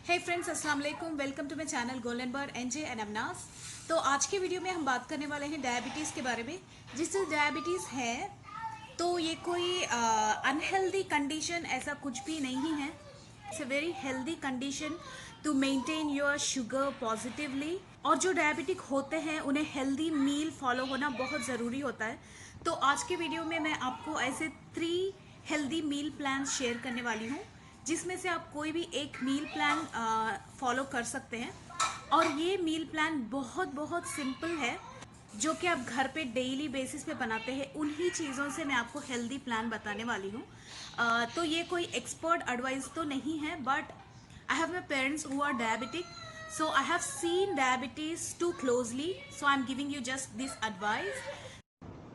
हे friends, अस्सलाम वालेकुम। Welcome to my channel golden bird NJ and Amnas. तो आज के वीडियो में हम बात करने वाले हैं डायबिटीज़ के बारे में। जिससे डायबिटीज़ है तो ये कोई अनहेल्दी कंडीशन ऐसा कुछ भी नहीं है। It's a very healthy condition to maintain your sugar positively. और जो डायबिटिक होते हैं उन्हें हेल्दी मील फॉलो होना बहुत ज़रूरी होता है। तो आज के वीडियो में मैं आपको ऐसे 3 हेल्दी मील प्लान शेयर करने वाली हूँ, जिसमें से आप कोई भी एक मील प्लान फॉलो कर सकते हैं। और ये मील प्लान बहुत बहुत सिंपल है, जो कि आप घर पे डेली बेसिस पे बनाते हैं। उन्हीं चीज़ों से मैं आपको हेल्दी प्लान बताने वाली हूँ। तो ये कोई एक्सपर्ट एडवाइस तो नहीं है, but I have my parents who are diabetic, so I have seen diabetes too closely, so I am giving you just this advice.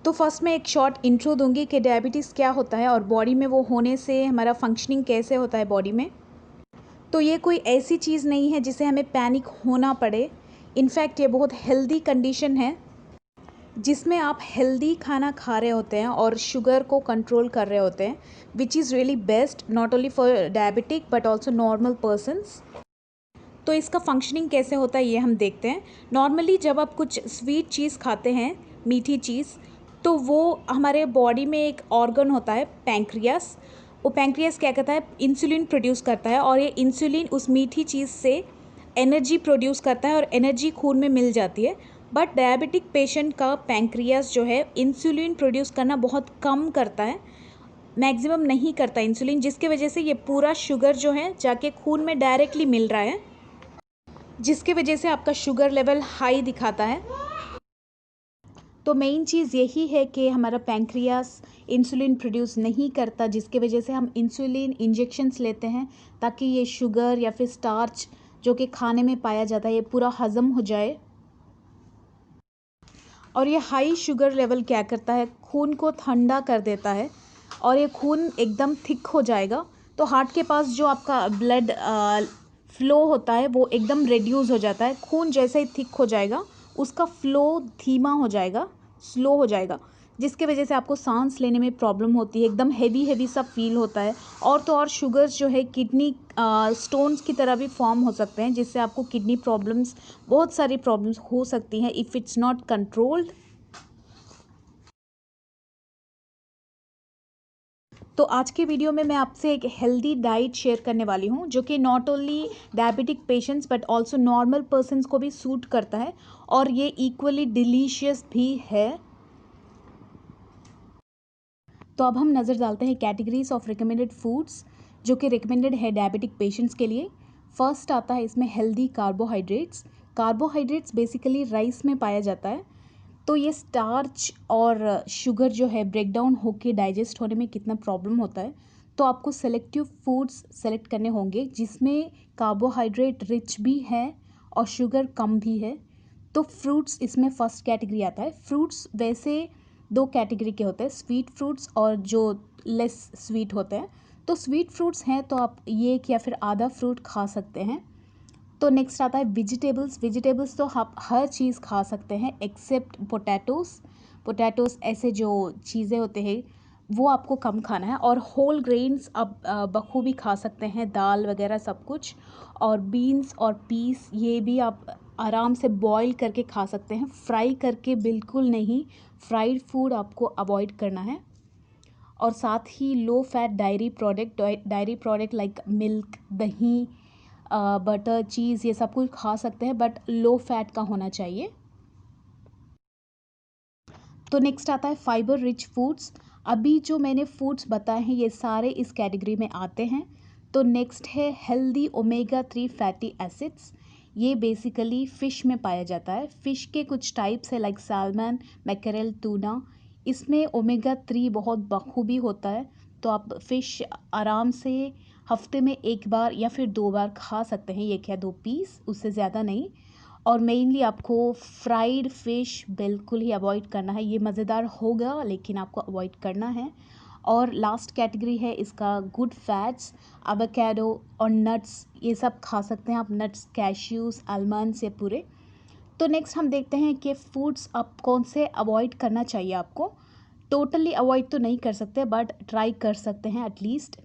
तो फर्स्ट मैं एक शॉर्ट इंट्रो दूंगी कि डायबिटीज़ क्या होता है और बॉडी में वो होने से हमारा फंक्शनिंग कैसे होता है बॉडी में। तो ये कोई ऐसी चीज़ नहीं है जिसे हमें पैनिक होना पड़े। इनफैक्ट ये बहुत हेल्दी कंडीशन है, जिसमें आप हेल्दी खाना खा रहे होते हैं और शुगर को कंट्रोल कर रहे होते हैं, which is really best not only for diabetic but also normal persons. तो इसका फंक्शनिंग कैसे होता है ये हम देखते हैं। नॉर्मली जब आप कुछ स्वीट चीज़ खाते हैं, मीठी चीज़, तो वो हमारे बॉडी में एक ऑर्गन होता है पैंक्रियास। वो पैंक्रियास क्या करता है, इंसुलिन प्रोड्यूस करता है, और ये इंसुलिन उस मीठी चीज़ से एनर्जी प्रोड्यूस करता है और एनर्जी खून में मिल जाती है। बट डायबिटिक पेशेंट का पैंक्रियास जो है इंसुलिन प्रोड्यूस करना बहुत कम करता है, मैक्सिमम नहीं करता इंसुलिन, जिसके वजह से ये पूरा शुगर जो है जाके खून में डायरेक्टली मिल रहा है, जिसके वजह से आपका शुगर लेवल हाई दिखाता है। तो मेन चीज़ यही है कि हमारा पैंक्रियास इंसुलिन प्रोड्यूस नहीं करता, जिसके वजह से हम इंसुलिन इंजेक्शंस लेते हैं ताकि ये शुगर या फिर स्टार्च जो कि खाने में पाया जाता है ये पूरा हज़म हो जाए। और ये हाई शुगर लेवल क्या करता है, खून को ठंडा कर देता है और ये खून एकदम थिक हो जाएगा। तो हार्ट के पास जो आपका ब्लड फ्लो होता है वो एकदम रिड्यूस हो जाता है। खून जैसे ही थिक हो जाएगा उसका फ्लो धीमा हो जाएगा, स्लो हो जाएगा, जिसके वजह से आपको सांस लेने में प्रॉब्लम होती है, एकदम हैवी हैवी सा फील होता है। और तो और शुगर्स जो है किडनी स्टोन्स की तरह भी फॉर्म हो सकते हैं, जिससे आपको किडनी प्रॉब्लम्स, बहुत सारी प्रॉब्लम्स हो सकती हैं इफ़ इट्स नॉट कंट्रोल्ड। तो आज के वीडियो में मैं आपसे एक हेल्दी डाइट शेयर करने वाली हूँ, जो कि not only diabetic patients but also normal persons को भी सूट करता है, और ये इक्वली डिलीशियस भी है। तो अब हम नज़र डालते हैं कैटेगरीज ऑफ रिकमेंडेड फूड्स जो कि रिकमेंडेड है डायबिटिक पेशेंट्स के लिए। फर्स्ट आता है इसमें healthy carbohydrates. Carbohydrates basically rice में पाया जाता है। तो ये स्टार्च और शुगर जो है ब्रेक डाउन होके डाइजेस्ट होने में कितना प्रॉब्लम होता है। तो आपको सेलेक्टिव फूड्स सेलेक्ट करने होंगे जिसमें कार्बोहाइड्रेट रिच भी है और शुगर कम भी है। तो फ्रूट्स इसमें फर्स्ट कैटेगरी आता है। फ्रूट्स वैसे 2 कैटेगरी के होते हैं, स्वीट फ्रूट्स और जो लेस स्वीट होते हैं। तो स्वीट फ्रूट्स हैं तो आप एक या फिर आधा फ्रूट खा सकते हैं। तो नेक्स्ट आता है वेजिटेबल्स। वेजिटेबल्स तो आप हर चीज़ खा सकते हैं एक्सेप्ट पोटैटोज़। पोटैटोज़ ऐसे जो चीज़ें होते हैं वो आपको कम खाना है। और होल ग्रेन्स आप बखूबी खा सकते हैं, दाल वगैरह सब कुछ। और बीन्स और पीस ये भी आप आराम से बॉईल करके खा सकते हैं, फ्राई करके बिल्कुल नहीं। फ्राइड फूड आपको अवॉइड करना है। और साथ ही low fat dairy product like milk, दही, बटर, चीज़, ये सब कुछ खा सकते हैं बट लो फैट का होना चाहिए। तो नेक्स्ट आता है फाइबर रिच फूड्स। अभी जो मैंने फूड्स बताए हैं ये सारे इस कैटेगरी में आते हैं। तो नेक्स्ट है हेल्दी ओमेगा 3 फैटी एसिड्स। ये बेसिकली फ़िश में पाया जाता है। फ़िश के कुछ टाइप्स है लाइक सैल्मन, मैकेरेल, टूना। इसमें ओमेगा 3 बहुत बखूबी होता है। तो आप फ़िश आराम से हफ्ते में 1 बार या फिर 2 बार खा सकते हैं, 1 या 2 पीस, उससे ज़्यादा नहीं। और मेनली आपको फ्राइड फ़िश बिल्कुल ही अवॉइड करना है। ये मज़ेदार होगा लेकिन आपको अवॉइड करना है। और लास्ट कैटेगरी है इसका गुड फैट्स, एवोकाडो और नट्स, ये सब खा सकते हैं आप, नट्स, कैश्यूज़, आलमंड्स, ये पूरे। तो नेक्स्ट हम देखते हैं कि फूड्स आप कौन से अवॉइड करना चाहिए आपको। टोटली अवॉइड तो नहीं कर सकते बट ट्राई कर सकते हैं एटलीस्ट।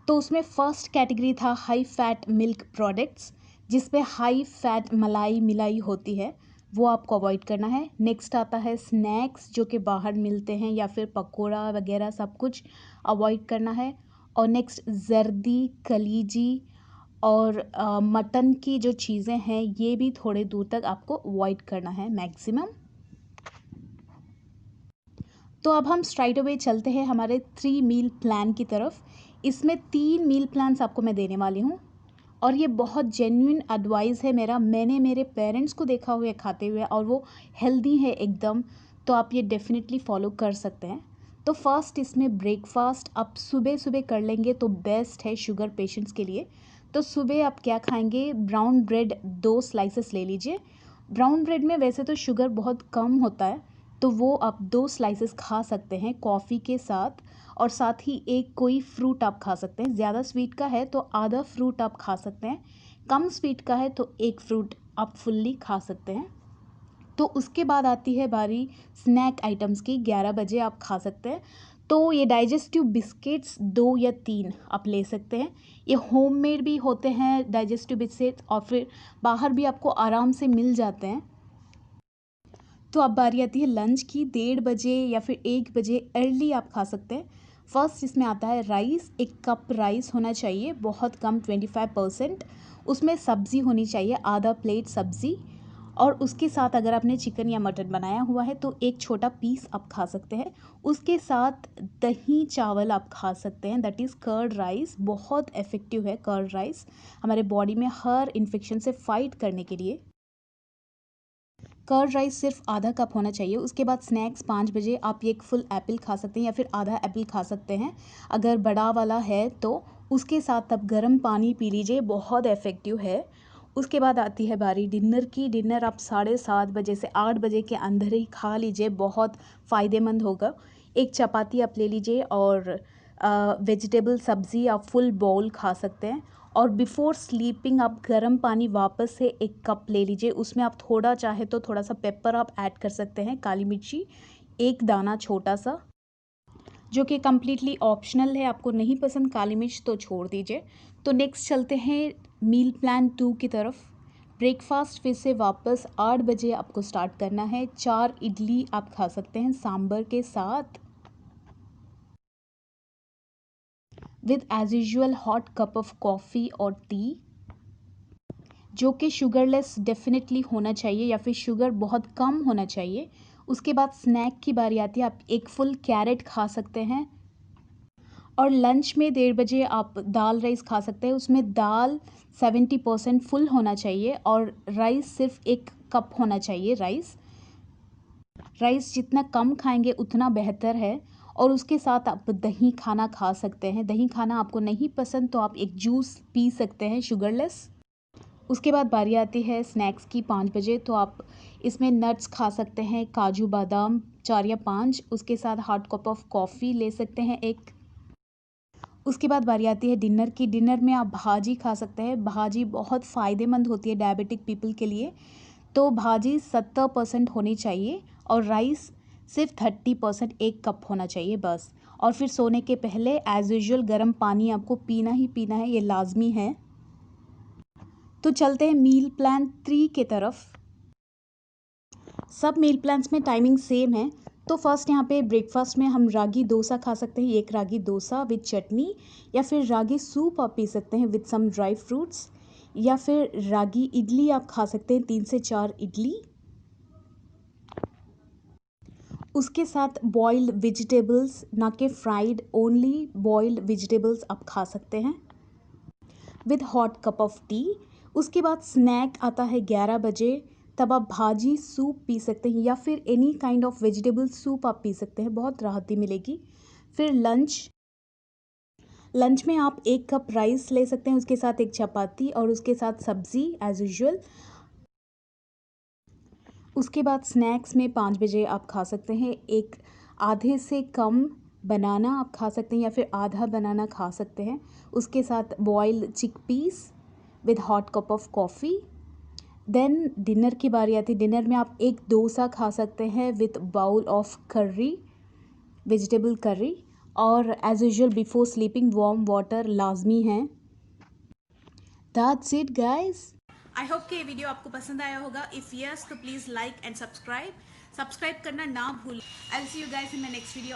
तो उसमें फर्स्ट कैटेगरी था हाई फैट मिल्क प्रोडक्ट्स, जिसमें हाई फैट मलाई मिलाई होती है, वो आपको अवॉइड करना है। नेक्स्ट आता है स्नैक्स जो कि बाहर मिलते हैं या फिर पकोड़ा वगैरह सब कुछ अवॉइड करना है। और नेक्स्ट जर्दी, कलीजी और मटन की जो चीज़ें हैं ये भी थोड़े दूर तक आपको अवॉइड करना है मैक्सिमम। तो अब हम स्ट्राइट अवे चलते हैं हमारे 3 मील प्लान की तरफ। इसमें 3 मील प्लान्स आपको मैं देने वाली हूँ और ये बहुत जेन्युइन एडवाइस है मेरा। मैंने मेरे पेरेंट्स को देखा हुआ है खाते हुए और वो हेल्दी है एकदम, तो आप ये डेफिनेटली फॉलो कर सकते हैं। तो फर्स्ट इसमें ब्रेकफास्ट आप सुबह सुबह कर लेंगे तो बेस्ट है शुगर पेशेंट्स के लिए। तो सुबह आप क्या खाएंगे, ब्राउन ब्रेड 2 स्लाइसेस ले लीजिए। ब्राउन ब्रेड में वैसे तो शुगर बहुत कम होता है, तो वो आप 2 स्लाइसेस खा सकते हैं कॉफ़ी के साथ। और साथ ही एक कोई फ्रूट आप खा सकते हैं। ज़्यादा स्वीट का है तो आधा फ्रूट आप खा सकते हैं, कम स्वीट का है तो एक फ्रूट आप फुल्ली खा सकते हैं। तो उसके बाद आती है बारी स्नैक आइटम्स की। 11 बजे आप खा सकते हैं। तो ये डाइजेस्टिव बिस्किट्स 2 या 3 आप ले सकते हैं। ये होममेड भी होते हैं डाइजेस्टिव बिस्किट्स और फिर बाहर भी आपको आराम से मिल जाते हैं। तो अब बारी आती है लंच की। 1:30 बजे या फिर 1 बजे अर्ली आप खा सकते हैं। फर्स्ट इसमें आता है राइस। 1 कप राइस होना चाहिए, बहुत कम 25%। उसमें सब्ज़ी होनी चाहिए, आधा प्लेट सब्ज़ी। और उसके साथ अगर आपने चिकन या मटन बनाया हुआ है तो एक छोटा पीस आप खा सकते हैं। उसके साथ दही चावल आप खा सकते हैं, दैट इज़ कर्ड राइस। बहुत इफ़ेक्टिव है कर्ड राइस हमारे बॉडी में हर इन्फेक्शन से फाइट करने के लिए। कर्ड राइस सिर्फ आधा कप होना चाहिए। उसके बाद स्नैक्स 5 बजे आप एक फुल एप्पल खा सकते हैं या फिर आधा एप्पल खा सकते हैं अगर बड़ा वाला है तो। उसके साथ आप गर्म पानी पी लीजिए, बहुत इफ़ेक्टिव है। उसके बाद आती है बारी डिनर की। डिनर आप 7:30 बजे से 8 बजे के अंदर ही खा लीजिए, बहुत फ़ायदेमंद होगा। एक चपाती आप ले लीजिए और वेजिटेबल सब्ज़ी आप फुल बाउल खा सकते हैं। और बिफ़ोर स्लीपिंग आप गर्म पानी वापस से 1 कप ले लीजिए। उसमें आप थोड़ा चाहे तो थोड़ा सा पेपर आप ऐड कर सकते हैं, काली मिर्ची 1 दाना छोटा सा, जो कि कम्प्लीटली ऑप्शनल है। आपको नहीं पसंद काली मिर्च तो छोड़ दीजिए। तो नेक्स्ट चलते हैं मील प्लान 2 की तरफ। ब्रेकफास्ट फिर से वापस 8 बजे आपको स्टार्ट करना है। 4 इडली आप खा सकते हैं सांभर के साथ, with as usual hot cup of coffee और टी, जो कि शुगरलेस डेफिनेटली होना चाहिए या फिर शुगर बहुत कम होना चाहिए। उसके बाद स्नैक की बारी आती है, आप एक फुल कैरेट खा सकते हैं। और लंच में 1:30 बजे आप दाल राइस खा सकते हैं। उसमें दाल 70% फुल होना चाहिए और राइस सिर्फ 1 कप होना चाहिए। राइस जितना कम खाएंगे उतना बेहतर है। और उसके साथ आप दही खाना खा सकते हैं। दही खाना आपको नहीं पसंद तो आप एक जूस पी सकते हैं शुगरलेस। उसके बाद बारी आती है स्नैक्स की 5 बजे। तो आप इसमें नट्स खा सकते हैं, काजू बादाम 4 या 5। उसके साथ हॉट कप ऑफ कॉफ़ी ले सकते हैं एक। उसके बाद बारी आती है डिनर की। डिनर में आप भाजी खा सकते हैं। भाजी बहुत फ़ायदेमंद होती है डायबिटिक पीपल के लिए। तो भाजी 70% होनी चाहिए और राइस सिर्फ 30%, 1 कप होना चाहिए बस। और फिर सोने के पहले एज़ यूजुअल गर्म पानी आपको पीना ही पीना है, ये लाजमी है। तो चलते हैं मील प्लान 3 के तरफ। सब मील प्लान्स में टाइमिंग सेम है। तो फर्स्ट यहाँ पे ब्रेकफास्ट में हम रागी डोसा खा सकते हैं, एक रागी डोसा विद चटनी, या फिर रागी सूप आप पी सकते हैं विद सम ड्राई फ्रूट्स, या फिर रागी इडली आप खा सकते हैं 3 से 4 इडली। उसके साथ बॉइल्ड वेजिटेबल्स, ना कि फ्राइड, ओनली बॉइल्ड वेजिटेबल्स आप खा सकते हैं with hot cup of T. उसके बाद स्नैक आता है 11 बजे, तब आप भाजी सूप पी सकते हैं या फिर any kind of vegetable soup आप पी सकते हैं, बहुत राहत मिलेगी। फिर लंच में आप 1 कप राइस ले सकते हैं, उसके साथ एक चपाती और उसके साथ सब्ज़ी एज यूजुअल। उसके बाद स्नैक्स में 5 बजे आप खा सकते हैं एक आधे से कम बनाना आप खा सकते हैं या फिर आधा बनाना खा सकते हैं। उसके साथ boiled chickpeas with hot cup of coffee. Then dinner की बारी आती है। डिनर में आप एक डोसा खा सकते हैं with bowl of curry, vegetable curry. और as usual before sleeping warm water लाजमी है। That's it guys. I hope कि ये वीडियो आपको पसंद आया होगा। इफ़ यस तो प्लीज़ लाइक एंड सब्सक्राइब करना ना भूलें। I will see you guys in my next video.